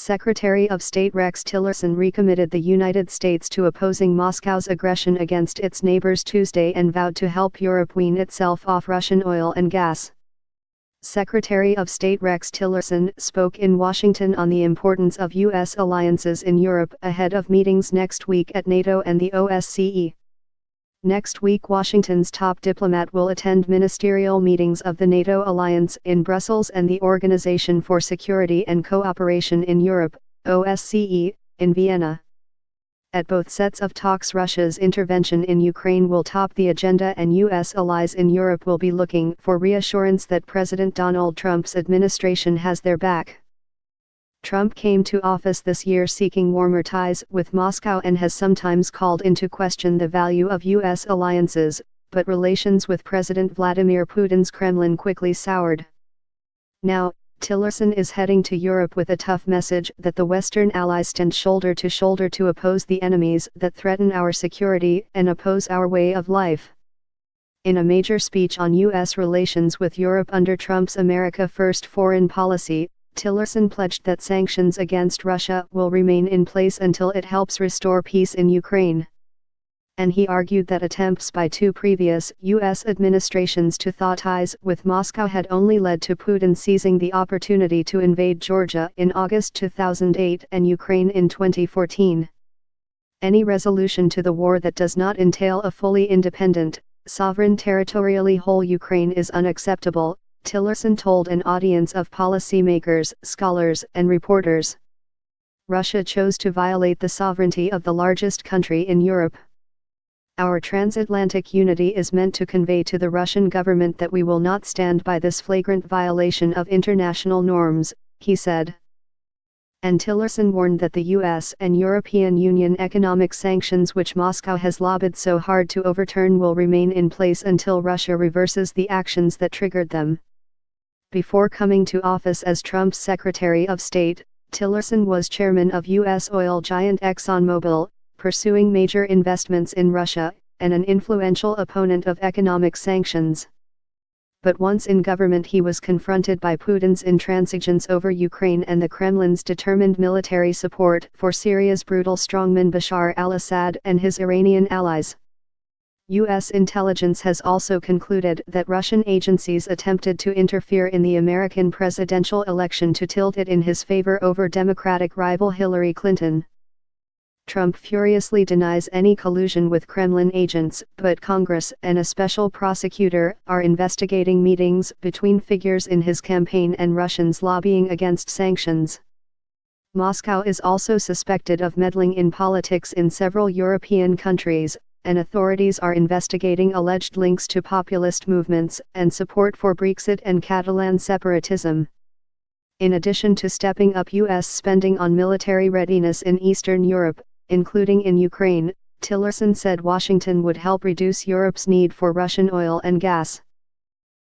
Secretary of State Rex Tillerson recommitted the United States to opposing Moscow's aggression against its neighbors Tuesday and vowed to help Europe wean itself off Russian oil and gas. Secretary of State Rex Tillerson spoke in Washington on the importance of U.S. alliances in Europe ahead of meetings next week at NATO and the OSCE. Next week, Washington's top diplomat will attend ministerial meetings of the NATO alliance in Brussels and the Organization for Security and Cooperation in Europe, OSCE, in Vienna. At both sets of talks, Russia's intervention in Ukraine will top the agenda, and U.S. allies in Europe will be looking for reassurance that President Donald Trump's administration has their back. Trump came to office this year seeking warmer ties with Moscow and has sometimes called into question the value of U.S. alliances, but relations with President Vladimir Putin's Kremlin quickly soured. Now, Tillerson is heading to Europe with a tough message that the Western allies stand shoulder to shoulder to oppose the enemies that threaten our security and oppose our way of life. In a major speech on U.S. relations with Europe under Trump's America First foreign policy, Tillerson pledged that sanctions against Russia will remain in place until it helps restore peace in Ukraine. And he argued that attempts by two previous U.S. administrations to thaw ties with Moscow had only led to Putin seizing the opportunity to invade Georgia in August 2008 and Ukraine in 2014. Any resolution to the war that does not entail a fully independent, sovereign territorially whole Ukraine is unacceptable, Tillerson told an audience of policymakers, scholars, and reporters. Russia chose to violate the sovereignty of the largest country in Europe. Our transatlantic unity is meant to convey to the Russian government that we will not stand by this flagrant violation of international norms, he said. And Tillerson warned that the US and European Union economic sanctions which Moscow has lobbied so hard to overturn will remain in place until Russia reverses the actions that triggered them. Before coming to office as Trump's Secretary of State, Tillerson was chairman of U.S. oil giant ExxonMobil, pursuing major investments in Russia, and an influential opponent of economic sanctions. But once in government, he was confronted by Putin's intransigence over Ukraine and the Kremlin's determined military support for Syria's brutal strongman Bashar al-Assad and his Iranian allies. U.S. intelligence has also concluded that Russian agencies attempted to interfere in the American presidential election to tilt it in his favor over Democratic rival Hillary Clinton. Trump furiously denies any collusion with Kremlin agents, but Congress and a special prosecutor are investigating meetings between figures in his campaign and Russians lobbying against sanctions. Moscow is also suspected of meddling in politics in several European countries, and authorities are investigating alleged links to populist movements and support for Brexit and Catalan separatism. In addition to stepping up U.S. spending on military readiness in Eastern Europe, including in Ukraine, Tillerson said Washington would help reduce Europe's need for Russian oil and gas.